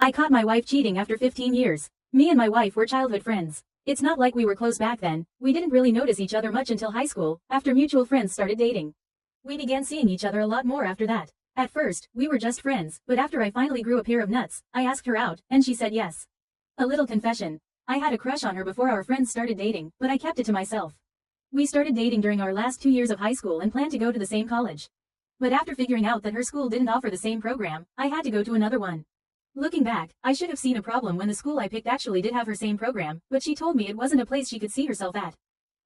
I caught my wife cheating after 15 years. Me and my wife were childhood friends. It's not like we were close back then, we didn't really notice each other much until high school, after mutual friends started dating. We began seeing each other a lot more after that. At first, we were just friends, but after I finally grew a pair of nuts, I asked her out, and she said yes. A little confession. I had a crush on her before our friends started dating, but I kept it to myself. We started dating during our last 2 years of high school and planned to go to the same college. But after figuring out that her school didn't offer the same program, I had to go to another one. Looking back, I should have seen a problem when the school I picked actually did have her same program, but she told me it wasn't a place she could see herself at.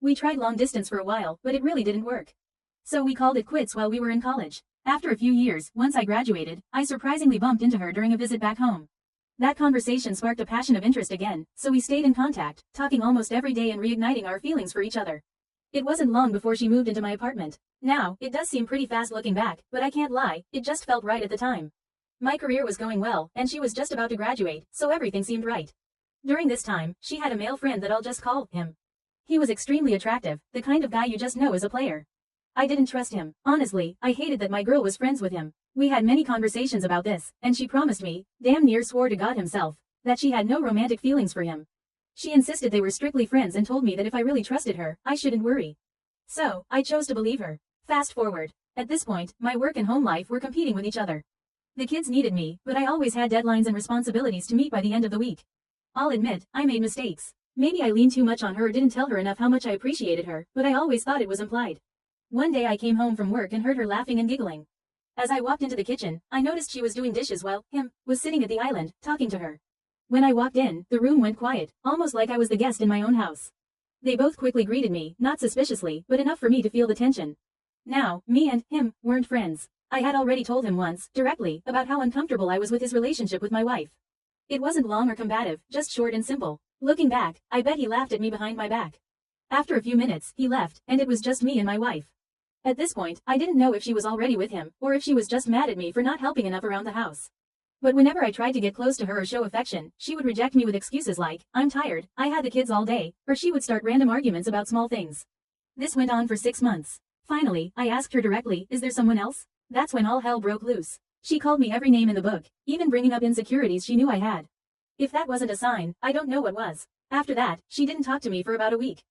We tried long distance for a while, but it really didn't work. So we called it quits while we were in college. After a few years, once I graduated, I surprisingly bumped into her during a visit back home. That conversation sparked a passion of interest again, so we stayed in contact, talking almost every day and reigniting our feelings for each other. It wasn't long before she moved into my apartment. Now, it does seem pretty fast looking back, but I can't lie, it just felt right at the time. My career was going well, and she was just about to graduate, so everything seemed right. During this time, she had a male friend that I'll just call him. He was extremely attractive, the kind of guy you just know is a player. I didn't trust him. Honestly, I hated that my girl was friends with him. We had many conversations about this, and she promised me, damn near swore to God himself, that she had no romantic feelings for him. She insisted they were strictly friends and told me that if I really trusted her, I shouldn't worry. So, I chose to believe her. Fast forward. At this point, my work and home life were competing with each other. The kids needed me, but I always had deadlines and responsibilities to meet by the end of the week. I'll admit, I made mistakes. Maybe I leaned too much on her or didn't tell her enough how much I appreciated her, but I always thought it was implied. One day I came home from work and heard her laughing and giggling. As I walked into the kitchen, I noticed she was doing dishes while him was sitting at the island, talking to her. When I walked in, the room went quiet, almost like I was the guest in my own house. They both quickly greeted me, not suspiciously, but enough for me to feel the tension. Now, me and him weren't friends. I had already told him once, directly, about how uncomfortable I was with his relationship with my wife. It wasn't long or combative, just short and simple. Looking back, I bet he laughed at me behind my back. After a few minutes, he left, and it was just me and my wife. At this point, I didn't know if she was already with him, or if she was just mad at me for not helping enough around the house. But whenever I tried to get close to her or show affection, she would reject me with excuses like, I'm tired, I had the kids all day, or she would start random arguments about small things. This went on for 6 months. Finally, I asked her directly, is there someone else? That's when all hell broke loose. She called me every name in the book, even bringing up insecurities she knew I had. If that wasn't a sign, I don't know what was. After that, she didn't talk to me for about a week.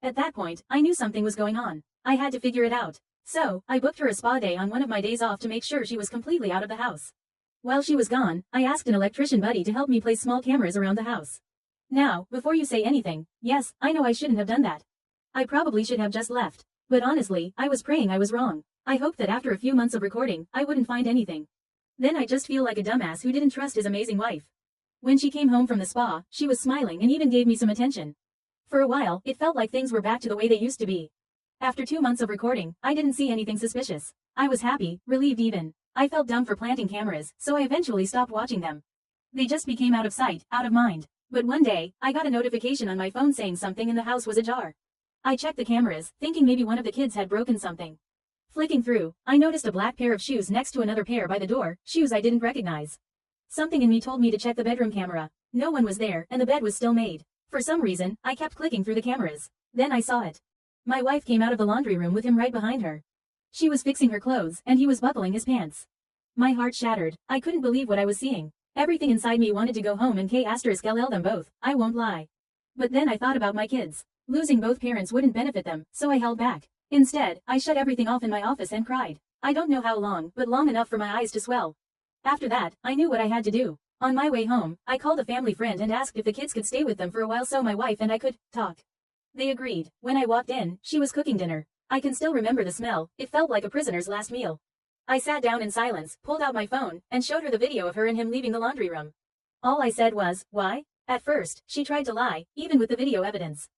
At that point, I knew something was going on. I had to figure it out. So, I booked her a spa day on one of my days off to make sure she was completely out of the house. While she was gone, I asked an electrician buddy to help me place small cameras around the house. Now, before you say anything, yes, I know I shouldn't have done that. I probably should have just left. But honestly, I was praying I was wrong. I hoped that after a few months of recording, I wouldn't find anything. Then I just feel like a dumbass who didn't trust his amazing wife. When she came home from the spa, she was smiling and even gave me some attention. For a while, it felt like things were back to the way they used to be. After 2 months of recording, I didn't see anything suspicious. I was happy, relieved even. I felt dumb for planting cameras, so I eventually stopped watching them. They just became out of sight, out of mind. But one day, I got a notification on my phone saying something in the house was ajar. I checked the cameras, thinking maybe one of the kids had broken something. Flicking through, I noticed a black pair of shoes next to another pair by the door, shoes I didn't recognize. Something in me told me to check the bedroom camera. No one was there, and the bed was still made. For some reason, I kept clicking through the cameras. Then I saw it. My wife came out of the laundry room with him right behind her. She was fixing her clothes, and he was buckling his pants. My heart shattered. I couldn't believe what I was seeing. Everything inside me wanted to go home and KLL them both, I won't lie. But then I thought about my kids. Losing both parents wouldn't benefit them, so I held back. Instead, I shut everything off in my office and cried. I don't know how long, but long enough for my eyes to swell. After that, I knew what I had to do. On my way home, I called a family friend and asked if the kids could stay with them for a while so my wife and I could talk. They agreed. When I walked in, she was cooking dinner. I can still remember the smell. It felt like a prisoner's last meal. I sat down in silence, pulled out my phone, and showed her the video of her and him leaving the laundry room. All I said was, why? At first, she tried to lie, even with the video evidence.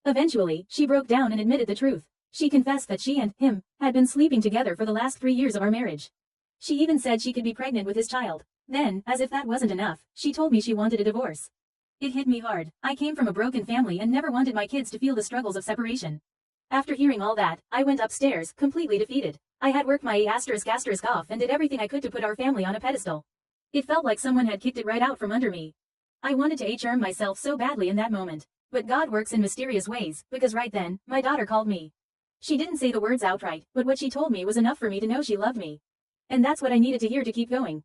Eventually, she broke down and admitted the truth. She confessed that she and him had been sleeping together for the last 3 years of our marriage. She even said she could be pregnant with his child. Then, as if that wasn't enough, she told me she wanted a divorce. It hit me hard. I came from a broken family and never wanted my kids to feel the struggles of separation. After hearing all that, I went upstairs, completely defeated. I had worked my *** off and did everything I could to put our family on a pedestal. It felt like someone had kicked it right out from under me. I wanted to HR myself so badly in that moment. But God works in mysterious ways, because right then, my daughter called me. She didn't say the words outright, but what she told me was enough for me to know she loved me. And that's what I needed to hear to keep going.